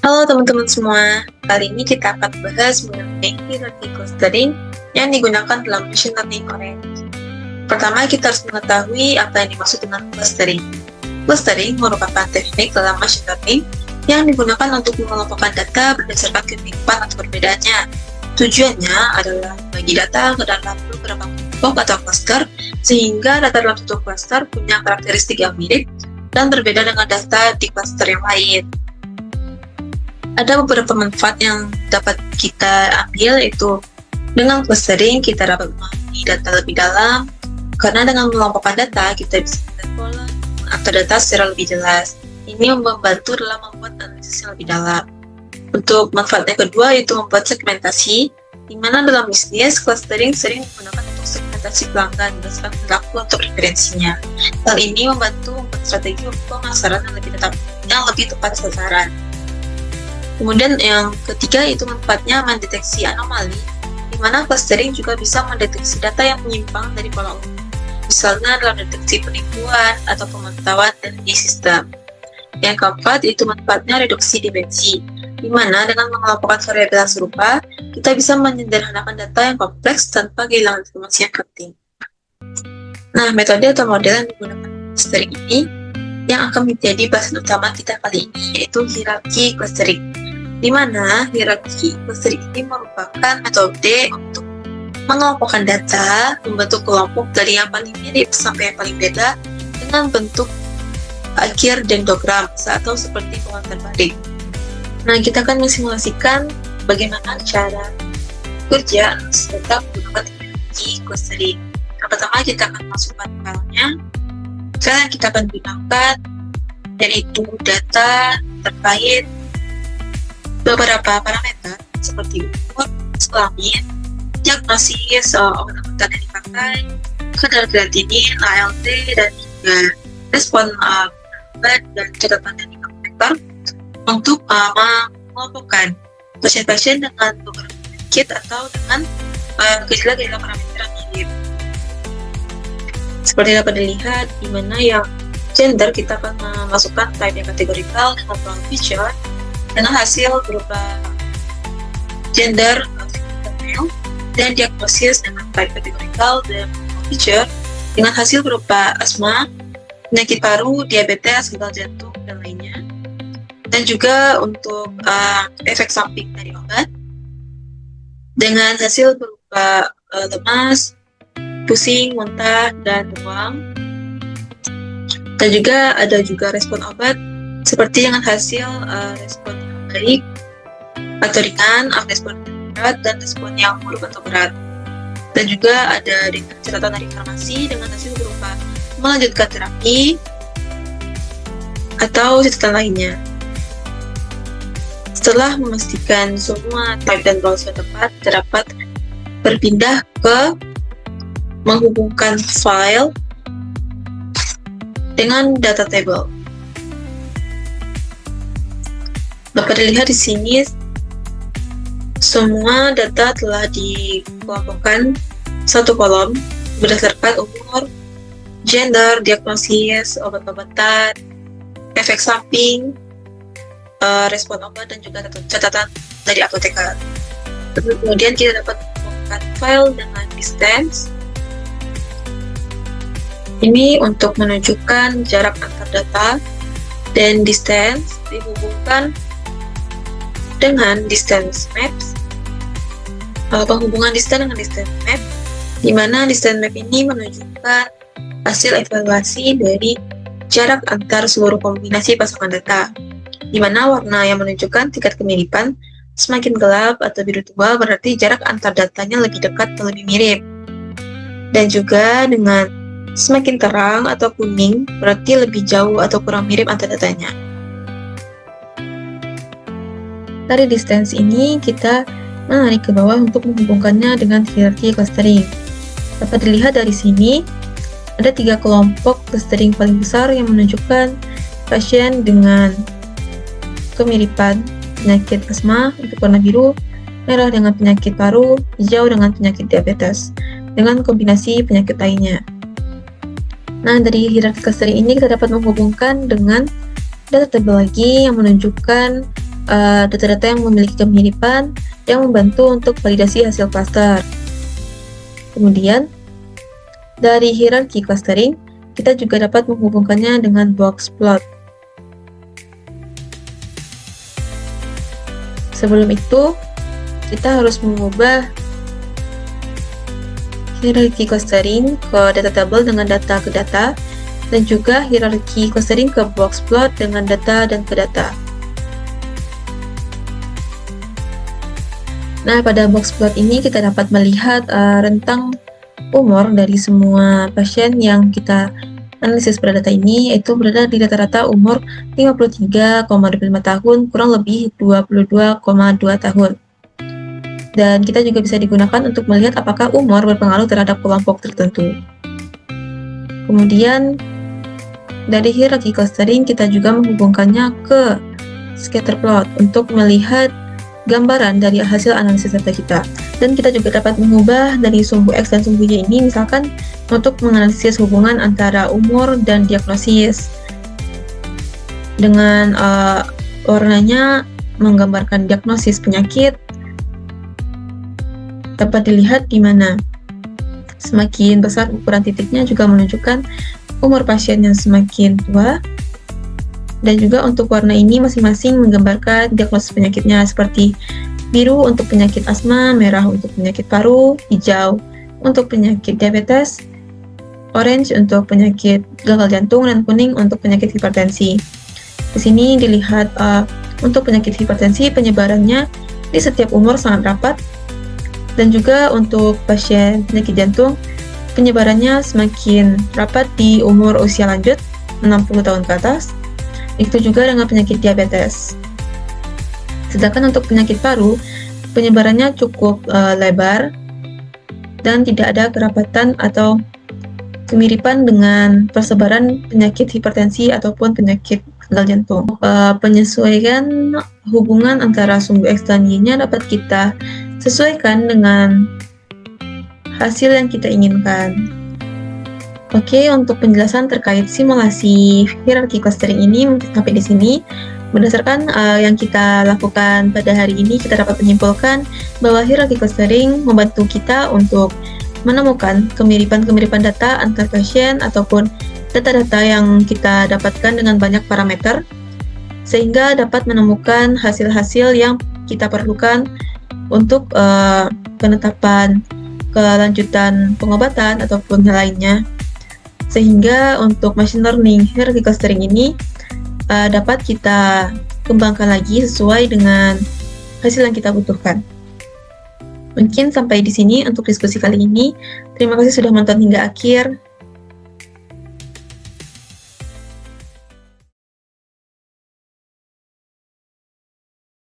Halo teman-teman semua, kali ini kita akan bahas mengenai hierarchy clustering yang digunakan dalam machine learning orange. Pertama, kita harus mengetahui apa yang dimaksud dengan clustering. Clustering merupakan teknik dalam machine learning yang digunakan untuk mengelompokkan data berdasarkan kemiripan atau perbedaannya. Tujuannya adalah membagi data ke dalam beberapa kelompok atau cluster, sehingga data dalam satu cluster punya karakteristik yang mirip dan berbeda dengan data di cluster yang lain. Ada beberapa manfaat yang dapat kita ambil, yaitu dengan clustering kita dapat memahami data lebih dalam, karena dengan mengelompokkan data kita bisa melihat pola atau data secara lebih jelas. Ini membantu dalam membuat analisis yang lebih dalam. Untuk manfaat yang kedua yaitu membuat segmentasi, di mana dalam bisnis clustering sering digunakan untuk segmentasi pelanggan berdasarkan perilaku atau preferensinya. Hal ini membantu membuat strategi pemasaran yang lebih tepat sasaran. Kemudian yang ketiga itu manfaatnya mendeteksi anomali, di mana clustering juga bisa mendeteksi data yang menyimpang dari pola umum, misalnya dalam deteksi penipuan atau pemantauan dari sistem. Yang keempat itu manfaatnya reduksi dimensi, di mana dengan mengelompokkan variabel yang serupa, kita bisa menyederhanakan data yang kompleks tanpa kehilangan informasi yang penting. Nah, metode atau model yang digunakan clustering ini yang akan menjadi bahasan utama kita kali ini, yaitu hierarchy clustering, di mana hierarki clustering ini merupakan metode untuk mengelompokkan data, membentuk kelompok dari yang paling mirip sampai yang paling beda dengan bentuk akhir dendrogram atau seperti pengantar barik. Nah, kita akan mensimulasikan bagaimana cara kerja data menggunakan hierarki clustering. Yang pertama, kita akan masukkan filenya. File yang kita akan gunakan yaitu data terkait beberapa parameter seperti umur, kelamin, diagnosis obat-obatan yang dipakai, kadar kreatinin, ALT, dan juga respon obat dan catatan dari parameter untuk mengelompokkan pasien-pasien dengan beberapa penyakit atau dengan gejala-gejala parameter yang mirip. Seperti dapat dilihat, di mana yang gender kita akan memasukkan type yang kategorikal dengan ruang feature dengan hasil berupa gender male, dan diagnosis dengan type kategorikal dan feature dengan hasil berupa asma, penyakit paru, diabetes, gagal jantung, dan lainnya. Dan juga untuk efek samping dari obat dengan hasil berupa lemas, pusing, muntah, dan demam. Dan juga ada juga respon obat seperti dengan hasil respon yang baik atau ringan, respon yang berat, dan respon yang buruk atau berat. Dan juga ada dengan catatan dari farmasi dengan hasil berupa melanjutkan terapi atau catatan lainnya. Setelah memastikan semua type dan role sudah tepat, dapat berpindah ke menghubungkan file dengan data table. Dapat dilihat di sini semua data telah dikelompokkan satu kolom berdasarkan umur, gender, diagnosis, obat-obatan, efek samping, respon obat, dan juga catatan dari apoteker. Kemudian kita dapat menghubungkan file dengan distance. Ini untuk menunjukkan jarak antar data, dan distance dihubungkan dengan distance maps. Penghubungan distance dengan distance map, di mana distance map ini menunjukkan hasil evaluasi dari jarak antar seluruh kombinasi pasangan data, di mana warna yang menunjukkan tingkat kemiripan semakin gelap atau biru tua berarti jarak antar datanya lebih dekat atau lebih mirip, dan juga dengan semakin terang atau kuning berarti lebih jauh atau kurang mirip antar datanya. Dari distance ini kita menarik ke bawah untuk menghubungkannya dengan hierarchy clustering. Dapat dilihat dari sini ada 3 kelompok clustering paling besar yang menunjukkan pasien dengan kemiripan penyakit asma untuk warna biru, merah dengan penyakit paru, hijau dengan penyakit diabetes, dengan kombinasi penyakit lainnya. Nah, dari hierarchy clustering ini kita dapat menghubungkan dengan data table lagi yang menunjukkan data-data yang memiliki kemiripan yang membantu untuk validasi hasil klaster. Kemudian, dari hierarki clustering, kita juga dapat menghubungkannya dengan box plot. Sebelum itu, kita harus mengubah hierarki clustering ke data table dengan data ke data, dan juga hierarki clustering ke box plot dengan data dan ke data. Nah, pada box plot ini kita dapat melihat rentang umur dari semua pasien yang kita analisis pada data ini, yaitu berada di rata-rata umur 53,25 tahun, kurang lebih 22,2 tahun. Dan kita juga bisa digunakan untuk melihat apakah umur berpengaruh terhadap kelompok tertentu. Kemudian, dari hierarki clustering kita juga menghubungkannya ke scatter plot untuk melihat gambaran dari hasil analisis data kita. Dan kita juga dapat mengubah dari sumbu X dan sumbu Y ini, misalkan untuk menganalisis hubungan antara umur dan diagnosis. Dengan warnanya menggambarkan diagnosis penyakit, dapat dilihat di mana semakin besar ukuran titiknya juga menunjukkan umur pasien yang semakin tua, dan juga untuk warna ini masing-masing menggambarkan diagnosis penyakitnya, seperti biru untuk penyakit asma, merah untuk penyakit paru, hijau untuk penyakit diabetes, orange untuk penyakit gagal jantung, dan kuning untuk penyakit hipertensi. Di sini dilihat untuk penyakit hipertensi penyebarannya di setiap umur sangat rapat, dan juga untuk pasien penyakit jantung penyebarannya semakin rapat di umur usia lanjut 60 tahun ke atas. Itu juga dengan penyakit diabetes. Sedangkan untuk penyakit paru penyebarannya cukup lebar dan tidak ada kerapatan atau kemiripan dengan persebaran penyakit hipertensi ataupun penyakit gagal jantung. Penyesuaian hubungan antara sumbu X dan Y-nya dapat kita sesuaikan dengan hasil yang kita inginkan. Oke, untuk penjelasan terkait simulasi hierarki clustering ini mungkin sampai di sini. Berdasarkan yang kita lakukan pada hari ini, kita dapat menyimpulkan bahwa hierarki clustering membantu kita untuk menemukan kemiripan-kemiripan data antar pasien ataupun data-data yang kita dapatkan dengan banyak parameter, sehingga dapat menemukan hasil-hasil yang kita perlukan untuk penetapan kelanjutan pengobatan ataupun lainnya. Sehingga untuk machine learning hierarchy clustering ini dapat kita kembangkan lagi sesuai dengan hasil yang kita butuhkan. Mungkin sampai di sini untuk diskusi kali ini. Terima kasih sudah menonton hingga akhir.